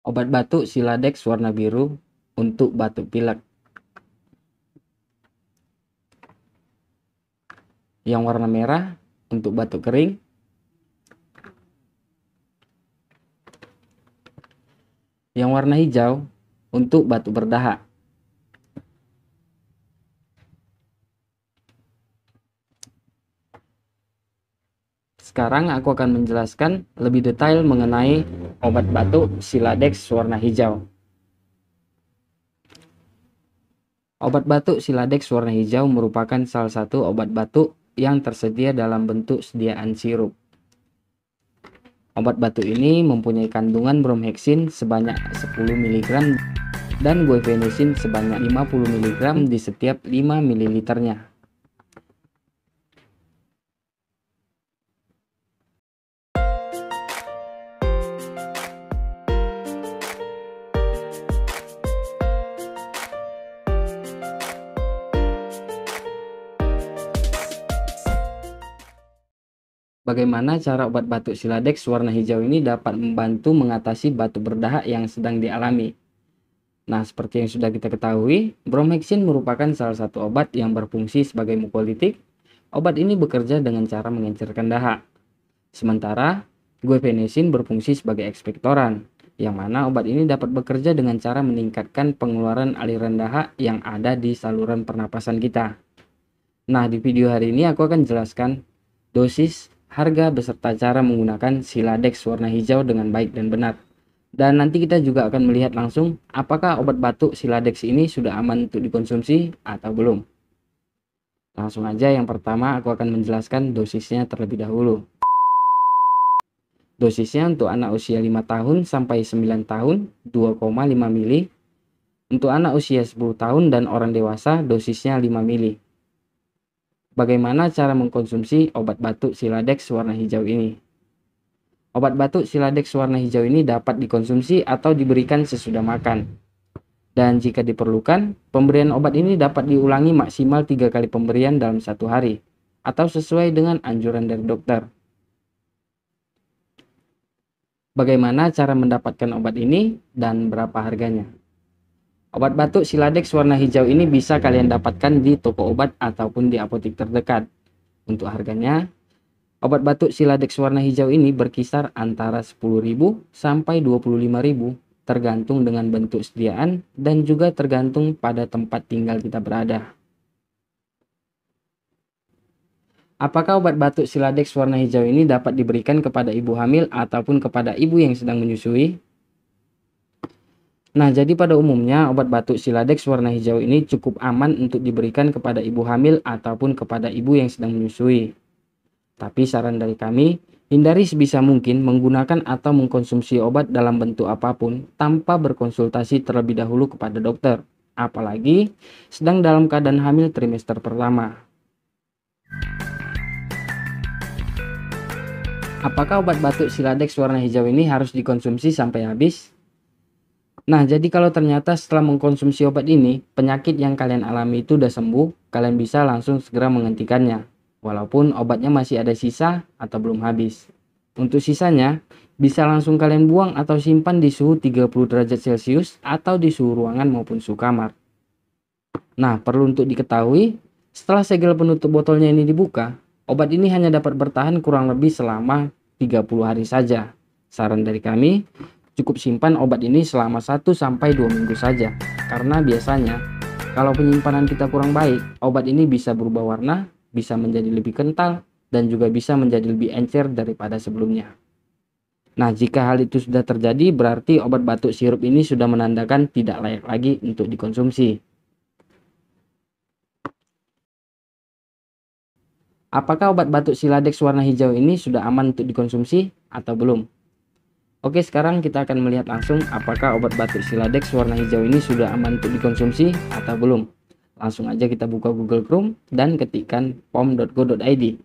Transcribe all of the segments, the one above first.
Obat batuk Siladex warna biru untuk batuk pilek. Yang warna merah untuk batuk kering. Yang warna hijau untuk batuk berdahak. Sekarang aku akan menjelaskan lebih detail mengenai obat batuk Siladex warna hijau. Obat batuk Siladex warna hijau merupakan salah satu obat batuk yang tersedia dalam bentuk sediaan sirup. Obat batuk ini mempunyai kandungan bromheksin sebanyak 10 mg dan guaifenesin sebanyak 50 mg di setiap 5 ml-nya. Bagaimana cara obat batuk Siladex warna hijau ini dapat membantu mengatasi batuk berdahak yang sedang dialami? Nah, seperti yang sudah kita ketahui, bromheksin merupakan salah satu obat yang berfungsi sebagai mukolitik. Obat ini bekerja dengan cara mengencerkan dahak. Sementara, guaifenesin berfungsi sebagai ekspektoran, yang mana obat ini dapat bekerja dengan cara meningkatkan pengeluaran aliran dahak yang ada di saluran pernapasan kita. Nah, di video hari ini aku akan jelaskan dosis, harga, beserta cara menggunakan Siladex warna hijau dengan baik dan benar. Dan nanti kita juga akan melihat langsung apakah obat batuk Siladex ini sudah aman untuk dikonsumsi atau belum. Langsung aja, yang pertama aku akan menjelaskan dosisnya terlebih dahulu. Dosisnya untuk anak usia 5 tahun sampai 9 tahun 2,5 mili. Untuk anak usia 10 tahun dan orang dewasa dosisnya 5 mili. Bagaimana cara mengkonsumsi obat batuk Siladex warna hijau ini? Obat batuk Siladex warna hijau ini dapat dikonsumsi atau diberikan sesudah makan. Dan jika diperlukan, pemberian obat ini dapat diulangi maksimal 3 kali pemberian dalam satu hari, atau sesuai dengan anjuran dari dokter. Bagaimana cara mendapatkan obat ini dan berapa harganya? Obat batuk Siladex warna hijau ini bisa kalian dapatkan di toko obat ataupun di apotek terdekat. Untuk harganya, obat batuk Siladex warna hijau ini berkisar antara 10.000 sampai 25.000, tergantung dengan bentuk sediaan dan juga tergantung pada tempat tinggal kita berada. Apakah obat batuk Siladex warna hijau ini dapat diberikan kepada ibu hamil ataupun kepada ibu yang sedang menyusui? Nah, jadi pada umumnya obat batuk Siladex warna hijau ini cukup aman untuk diberikan kepada ibu hamil ataupun kepada ibu yang sedang menyusui. Tapi saran dari kami, hindari sebisa mungkin menggunakan atau mengkonsumsi obat dalam bentuk apapun tanpa berkonsultasi terlebih dahulu kepada dokter, apalagi sedang dalam keadaan hamil trimester pertama. Apakah obat batuk Siladex warna hijau ini harus dikonsumsi sampai habis? Nah, jadi kalau ternyata setelah mengkonsumsi obat ini, penyakit yang kalian alami itu udah sembuh, kalian bisa langsung segera menghentikannya. Walaupun obatnya masih ada sisa atau belum habis. Untuk sisanya, bisa langsung kalian buang atau simpan di suhu 30 derajat Celcius atau di suhu ruangan maupun suhu kamar. Nah, perlu untuk diketahui, setelah segel penutup botolnya ini dibuka, obat ini hanya dapat bertahan kurang lebih selama 30 hari saja. Saran dari kami, cukup simpan obat ini selama 1-2 minggu saja. Karena biasanya, kalau penyimpanan kita kurang baik, obat ini bisa berubah warna, bisa menjadi lebih kental, dan juga bisa menjadi lebih encer daripada sebelumnya. Nah, jika hal itu sudah terjadi, berarti obat batuk sirup ini sudah menandakan tidak layak lagi untuk dikonsumsi. Apakah obat batuk Siladex warna hijau ini sudah aman untuk dikonsumsi atau belum? Oke, sekarang kita akan melihat langsung apakah obat batuk Siladex warna hijau ini sudah aman untuk dikonsumsi atau belum. Langsung aja kita buka Google Chrome dan ketikkan pom.go.id.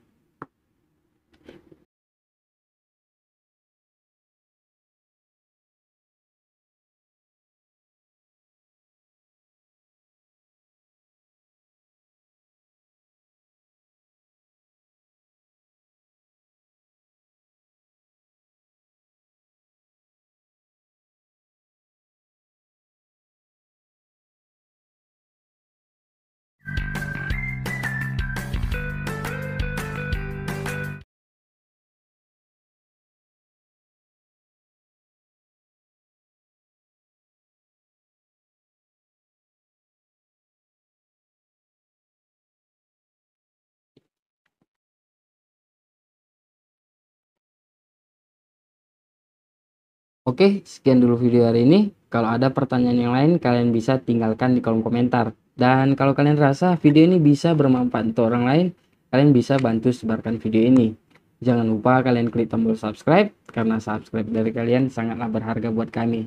Oke, sekian dulu video hari ini. Kalau ada pertanyaan yang lain, kalian bisa tinggalkan di kolom komentar. Dan kalau kalian rasa video ini bisa bermanfaat untuk orang lain, kalian bisa bantu sebarkan video ini. Jangan lupa kalian klik tombol subscribe, karena subscribe dari kalian sangatlah berharga buat kami.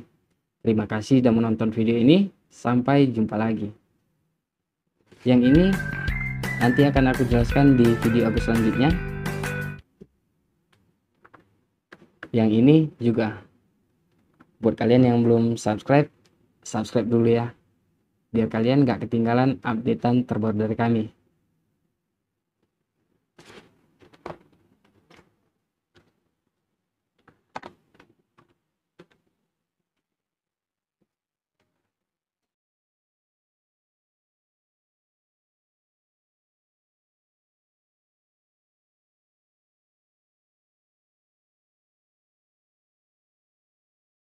Terima kasih sudah menonton video ini. Sampai jumpa lagi. Yang ini nanti akan aku jelaskan di video aku selanjutnya. Yang ini juga buat kalian yang belum subscribe, subscribe dulu ya, biar kalian gak ketinggalan updatean terbaru dari kami.